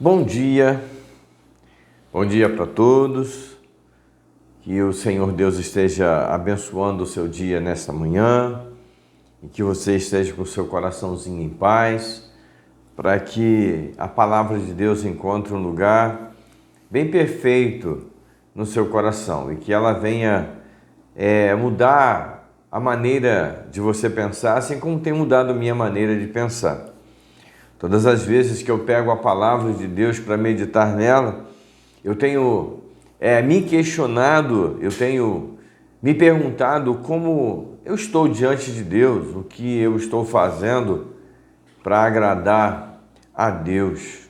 Bom dia para todos, que o Senhor Deus esteja abençoando o seu dia nesta manhã e que você esteja com o seu coraçãozinho em paz, para que a palavra de Deus encontre um lugar bem perfeito no seu coração e que ela venha mudar a maneira de você pensar, assim como tem mudado a minha maneira de pensar. Todas as vezes que eu pego a palavra de Deus para meditar nela, eu tenho me questionado, eu tenho me perguntado como eu estou diante de Deus, o que eu estou fazendo para agradar a Deus.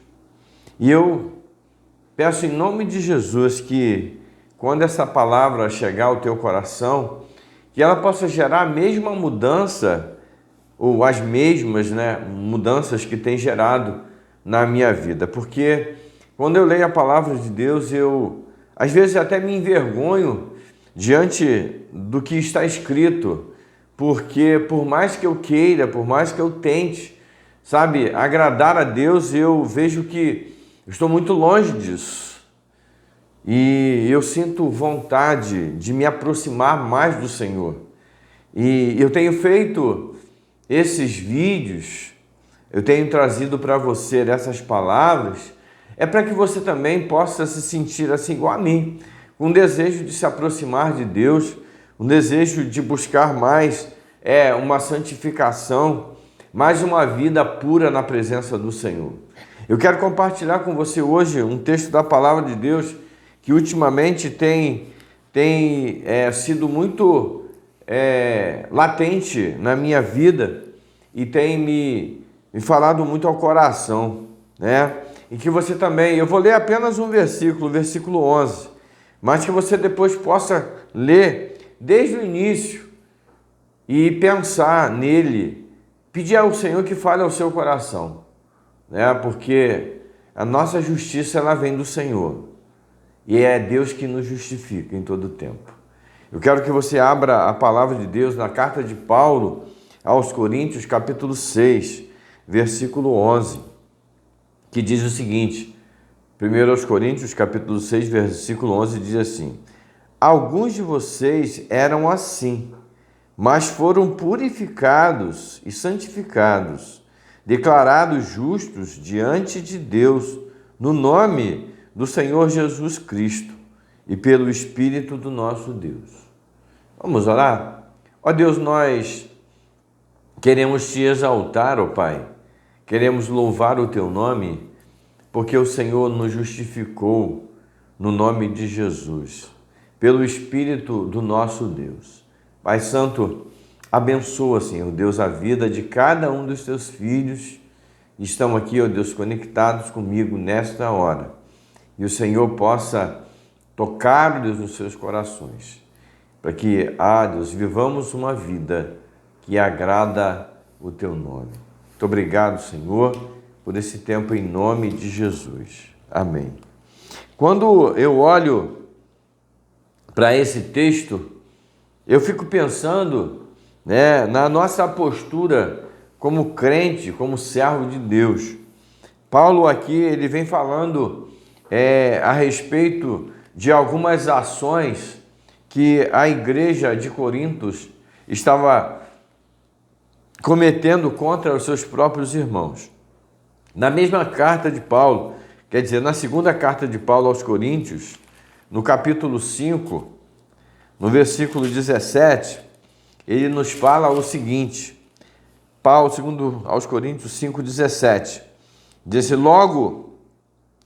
E eu peço em nome de Jesus que quando essa palavra chegar ao teu coração, que ela possa gerar a mesma mudança ou as mesmas mudanças que tem gerado na minha vida. Porque quando eu leio a palavra de Deus, eu às vezes até me envergonho diante do que está escrito, porque por mais que eu queira, por mais que eu tente, agradar a Deus, eu vejo que estou muito longe disso. E eu sinto vontade de me aproximar mais do Senhor. E eu tenho feito esses vídeos, eu tenho trazido para você essas palavras, para que você também possa se sentir assim igual a mim, com um desejo de se aproximar de Deus, um desejo de buscar mais uma santificação, mais uma vida pura na presença do Senhor. Eu quero compartilhar com você hoje um texto da palavra de Deus que ultimamente tem sido muito latente na minha vida e tem me falado muito ao coração, E que você também, eu vou ler apenas um versículo, versículo 11, mas que você depois possa ler desde o início e pensar nele, pedir ao Senhor que fale ao seu coração, Porque a nossa justiça ela vem do Senhor e é Deus que nos justifica em todo o tempo. Eu quero que você abra a palavra de Deus na carta de Paulo aos Coríntios, capítulo 6, versículo 11, que diz o seguinte, 1 aos Coríntios, capítulo 6, versículo 11, diz assim: alguns de vocês eram assim, mas foram purificados e santificados, declarados justos diante de Deus, no nome do Senhor Jesus Cristo e pelo Espírito do nosso Deus. Vamos orar? Ó Deus, nós queremos te exaltar, ó Pai, queremos louvar o teu nome, porque o Senhor nos justificou no nome de Jesus, pelo Espírito do nosso Deus. Pai Santo, abençoa, Senhor Deus, a vida de cada um dos teus filhos que estão aqui, ó Deus, conectados comigo nesta hora. E o Senhor possa tocar, Deus, nos seus corações, para que, Deus, vivamos uma vida que agrada o teu nome. Muito obrigado, Senhor, por esse tempo em nome de Jesus. Amém. Quando eu olho para esse texto, eu fico pensando na nossa postura como crente, como servo de Deus. Paulo aqui, ele vem falando a respeito de algumas ações que a igreja de Corintos estava cometendo contra os seus próprios irmãos. Na mesma carta de Paulo, quer dizer, na segunda carta de Paulo aos Coríntios, no capítulo 5, no versículo 17, ele nos fala o seguinte, Paulo, segundo aos Coríntios 5,17, diz: logo,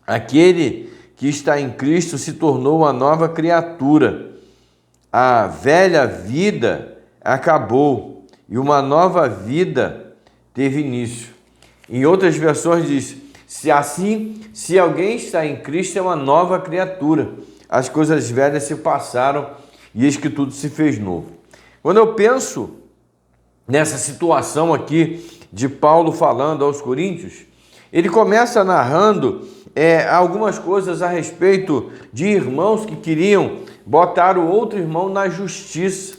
aquele que está em Cristo se tornou uma nova criatura. A velha vida acabou e uma nova vida teve início. Em outras versões diz: se alguém está em Cristo, é uma nova criatura. As coisas velhas se passaram e eis que tudo se fez novo. Quando eu penso nessa situação aqui de Paulo falando aos Coríntios, ele começa narrando algumas coisas a respeito de irmãos que queriam botar o outro irmão na justiça,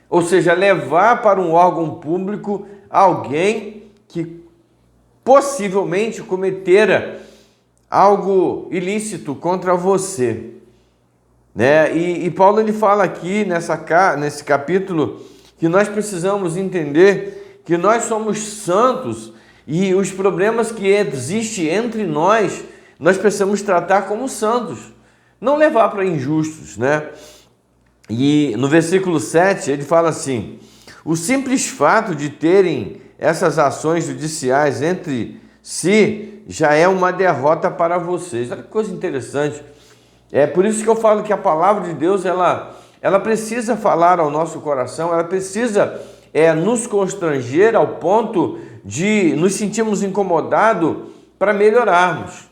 ou seja, levar para um órgão público alguém que possivelmente cometera algo ilícito contra você, né? E Paulo ele fala aqui nesse capítulo que nós precisamos entender que nós somos santos e os problemas que existem entre nós precisamos tratar como santos, não levar para injustos, né? E no versículo 7 ele fala assim: o simples fato de terem essas ações judiciais entre si já é uma derrota para vocês. Olha que coisa interessante. É por isso que eu falo que a palavra de Deus, ela precisa falar ao nosso coração, ela precisa nos constranger ao ponto de nos sentirmos incomodados para melhorarmos.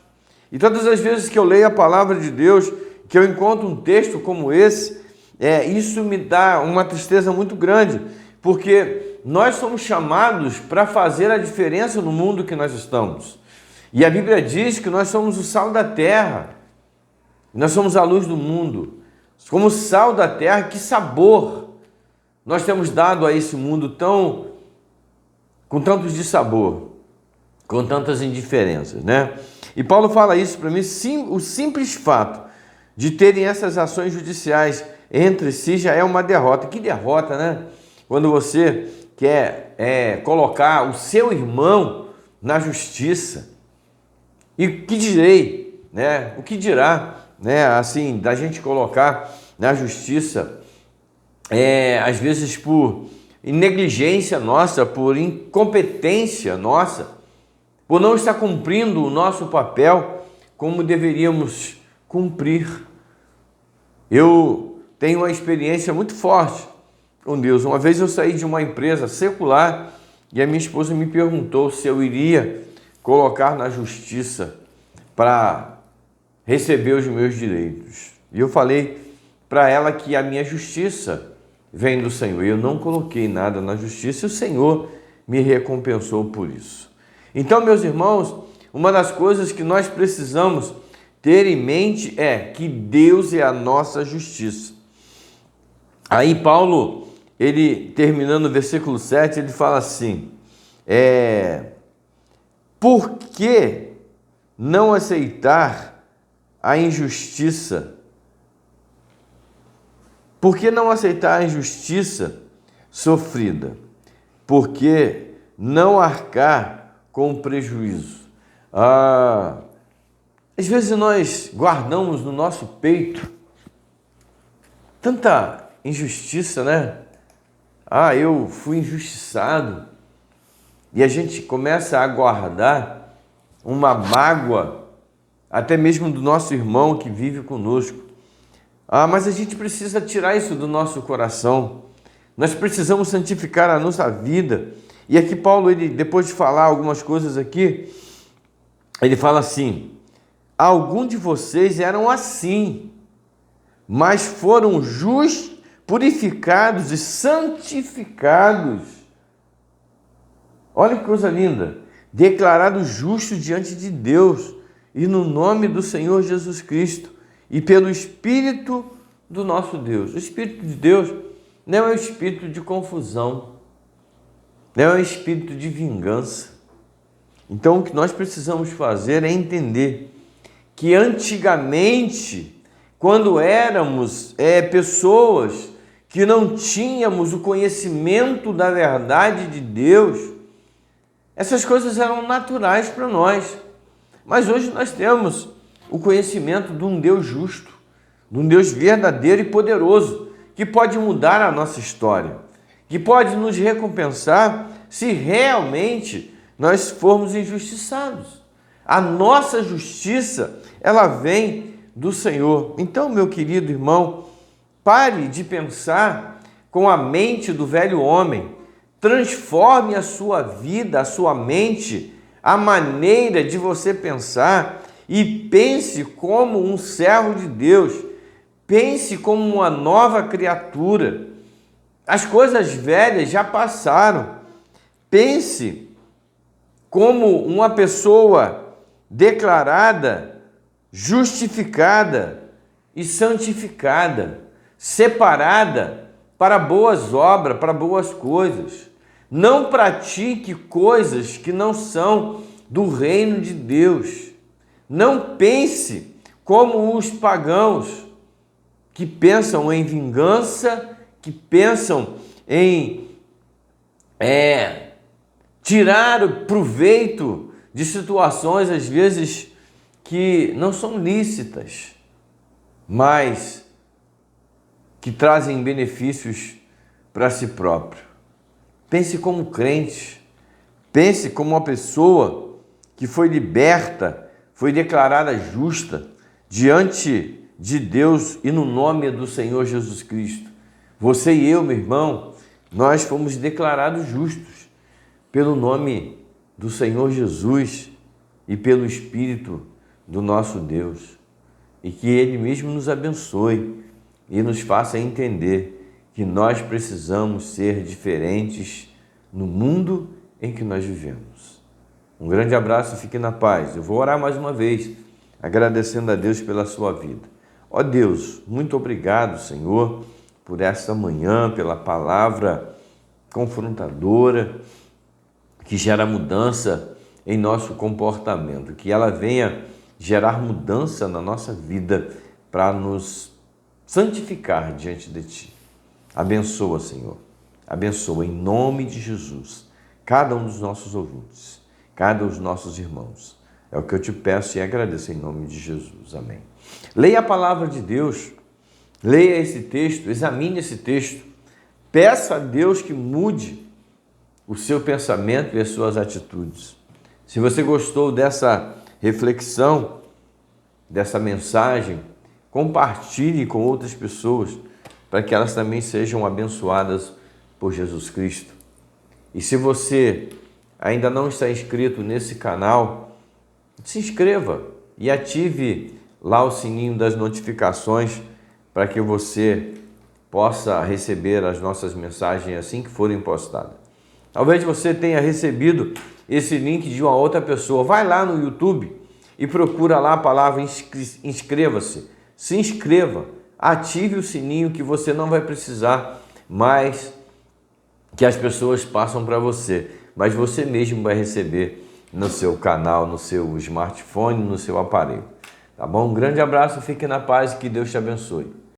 E todas as vezes que eu leio a palavra de Deus, que eu encontro um texto como esse, isso me dá uma tristeza muito grande, porque nós somos chamados para fazer a diferença no mundo que nós estamos. E a Bíblia diz que nós somos o sal da terra, nós somos a luz do mundo. Como sal da terra, que sabor nós temos dado a esse mundo com tantos dissabor, com tantas indiferenças, né? E Paulo fala isso para mim, sim, o simples fato de terem essas ações judiciais entre si já é uma derrota. Que derrota, né? Quando você quer colocar o seu irmão na justiça. E que direi, né? O que dirá, né? Assim, da gente colocar na justiça, às vezes por negligência nossa, por incompetência nossa, por não estar cumprindo o nosso papel como deveríamos cumprir. Eu tenho uma experiência muito forte com Deus. Uma vez eu saí de uma empresa secular e a minha esposa me perguntou se eu iria colocar na justiça para receber os meus direitos. E eu falei para ela que a minha justiça vem do Senhor. Eu não coloquei nada na justiça e o Senhor me recompensou por isso. Então, meus irmãos, uma das coisas que nós precisamos ter em mente é que Deus é a nossa justiça. Aí Paulo, ele terminando o versículo 7, ele fala assim: por que não aceitar a injustiça? Por que não aceitar a injustiça sofrida? Por que não arcar com o prejuízo? Às vezes nós guardamos no nosso peito tanta injustiça, né? Eu fui injustiçado. E a gente começa a guardar uma mágoa, até mesmo do nosso irmão que vive conosco. Mas a gente precisa tirar isso do nosso coração. Nós precisamos santificar a nossa vida. E aqui Paulo, ele, depois de falar algumas coisas aqui, ele fala assim: alguns de vocês eram assim, mas foram purificados e santificados. Olha que coisa linda! Declarados justos diante de Deus e no nome do Senhor Jesus Cristo e pelo Espírito do nosso Deus. O Espírito de Deus não é um espírito de confusão, não é um espírito de vingança. Então, o que nós precisamos fazer é entender que antigamente, quando éramos pessoas que não tínhamos o conhecimento da verdade de Deus, essas coisas eram naturais para nós. Mas hoje nós temos o conhecimento de um Deus justo, de um Deus verdadeiro e poderoso, que pode mudar a nossa história, que pode nos recompensar se realmente nós formos injustiçados. A nossa justiça, ela vem do Senhor. Então, meu querido irmão, pare de pensar com a mente do velho homem. Transforme a sua vida, a sua mente, a maneira de você pensar e pense como um servo de Deus. Pense como uma nova criatura. As coisas velhas já passaram. Pense como uma pessoa declarada, justificada e santificada, separada para boas obras, para boas coisas. Não pratique coisas que não são do reino de Deus. Não pense como os pagãos que pensam em vingança, que pensam em tirar o proveito de situações, às vezes, que não são lícitas, mas que trazem benefícios para si próprio. Pense como crente, pense como uma pessoa que foi liberta, foi declarada justa diante de Deus e no nome do Senhor Jesus Cristo. Você e eu, meu irmão, nós fomos declarados justos pelo nome do Senhor Jesus e pelo Espírito do nosso Deus. E que Ele mesmo nos abençoe e nos faça entender que nós precisamos ser diferentes no mundo em que nós vivemos. Um grande abraço, fique na paz. Eu vou orar mais uma vez, agradecendo a Deus pela sua vida. Ó Deus, muito obrigado, Senhor, por esta manhã, pela palavra confrontadora, que gera mudança em nosso comportamento, que ela venha gerar mudança na nossa vida para nos santificar diante de Ti. Abençoa, Senhor. Abençoa em nome de Jesus cada um dos nossos ouvintes, cada um dos nossos irmãos. É o que eu te peço e agradeço em nome de Jesus. Amém. Leia a palavra de Deus, leia esse texto, examine esse texto, peça a Deus que mude o seu pensamento e as suas atitudes. Se você gostou dessa reflexão, dessa mensagem, compartilhe com outras pessoas para que elas também sejam abençoadas por Jesus Cristo. E se você ainda não está inscrito nesse canal, se inscreva e ative lá o sininho das notificações para que você possa receber as nossas mensagens assim que forem postadas. Talvez você tenha recebido esse link de uma outra pessoa. Vai lá no YouTube e procura lá a palavra inscreva-se. Se inscreva, ative o sininho que você não vai precisar mais que as pessoas passam para você, mas você mesmo vai receber no seu canal, no seu smartphone, no seu aparelho. Tá bom? Um grande abraço, fique na paz e que Deus te abençoe.